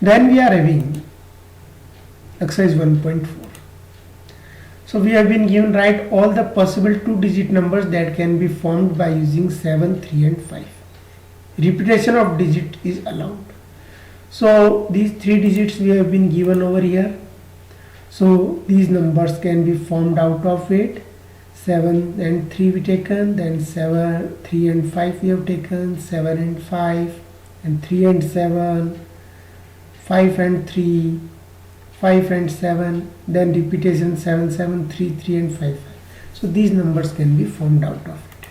Then we are having exercise 1.4. So we have been given write all the possible 2-digit numbers that can be formed by using 7, 3 and 5. Repetition of digit is allowed. So these 3 digits we have been given over here. So these numbers can be formed out of it. 7 and 3 we taken, then 7, 3 and 5 we have taken, 7 and 5, and 3 and 7, 5 and 3, 5 and 7, then repetition 7, 7, 3, 3 and 5, 5. So these numbers can be formed out of it.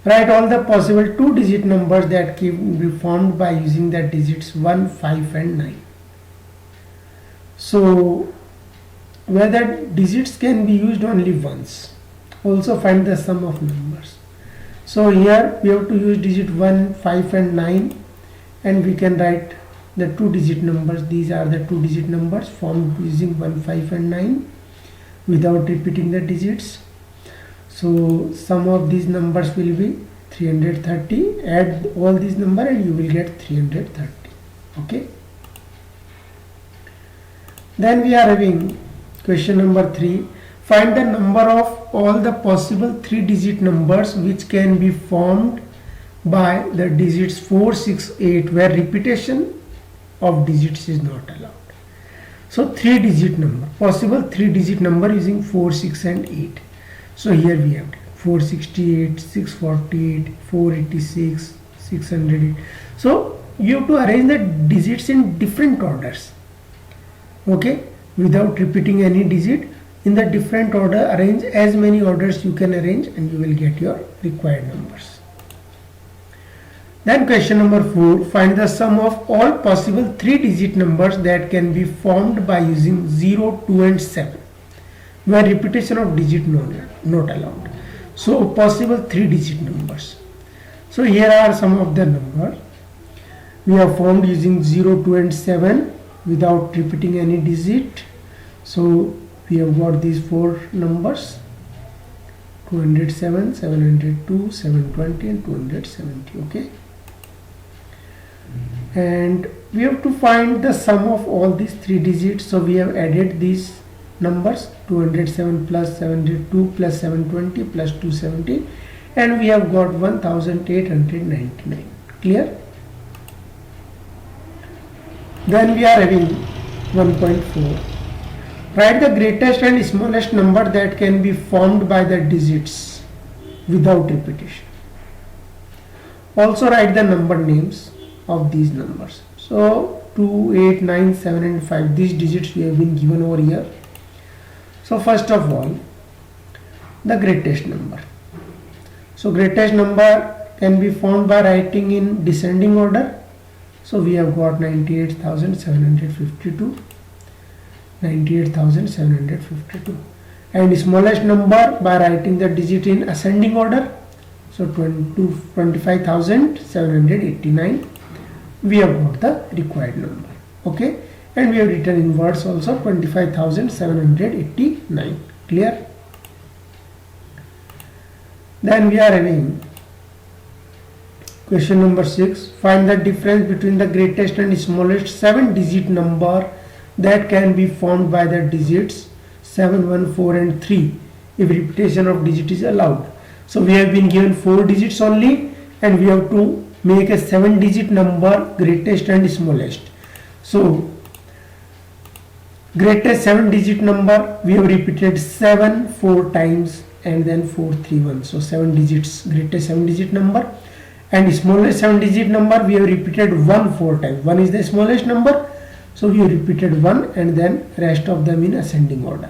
Write all the possible 2-digit numbers that can be formed by using the digits 1, 5 and 9. So whether digits can be used only once. Also find the sum of numbers. So here we have to use digit 1, 5 and 9, and we can write the 2-digit numbers. These are the 2-digit numbers formed using 1, 5 and 9 without repeating the digits. So sum of these numbers will be 330. Add all these numbers and you will get 330. Okay. Then we are having question number 3. Find the number of all the possible 3-digit numbers which can be formed by the digits 4, 6, 8 where repetition of digits is not allowed. So 3-digit number, possible 3-digit number using 4, 6 and 8. So here we have 468, 648, 486, 608. So you have to arrange the digits in different orders. Okay, without repeating any digit, in the different order, arrange as many orders you can arrange and you will get your required numbers. Then question number 4, find the sum of all possible 3-digit numbers that can be formed by using 0, 2 and 7 where repetition of digit not allowed. So possible 3-digit numbers. So here are some of the numbers we have formed using 0, 2 and 7 without repeating any digit. So we have got these 4 numbers: 207, 702, 720 and 270. Okay, and we have to find the sum of all these 3 digits. So we have added these numbers: 207 plus 702 plus 720 plus 270, and we have got 1899. Clear? Then we are having 1.4. Write the greatest and smallest number that can be formed by the digits without repetition. Also write the number names of these numbers. So 2, 8, 9, 7 and 5, these digits we have been given over here. So first of all, the greatest number. So greatest number can be formed by writing in descending order. So we have got 98,752, 98,752, and smallest number by writing the digit in ascending order. So 25,789. We have got the required number. Okay, and we have written in words also 25,789. Clear? Then we are having question number 6. Find the difference between the greatest and smallest 7-digit number that can be formed by the digits 7, 1, 4 and 3 if repetition of digit is allowed. So we have been given 4 digits only and we have to make a 7-digit number, greatest and smallest. So greatest 7-digit number we have repeated 7 4 times and then 431. So 7 digits, greatest 7-digit number. And smallest 7-digit number we have repeated 1 4 times. 1 is the smallest number, so we have repeated 1 and then rest of them in ascending order.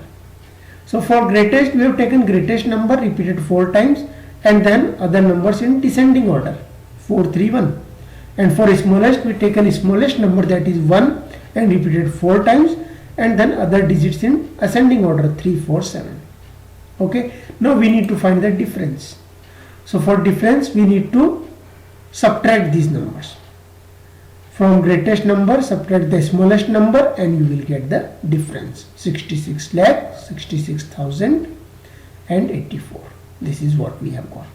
So for greatest we have taken greatest number repeated 4 times and then other numbers in descending order 4 3 1. And for smallest we taken smallest number, that is 1, and repeated 4 times and then other digits in ascending order 3 4 7. Okay, now we need to find the difference. So for difference we need to subtract these numbers. From greatest number subtract the smallest number and you will get the difference: 66,66,084. This is what we have got.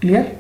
Clear?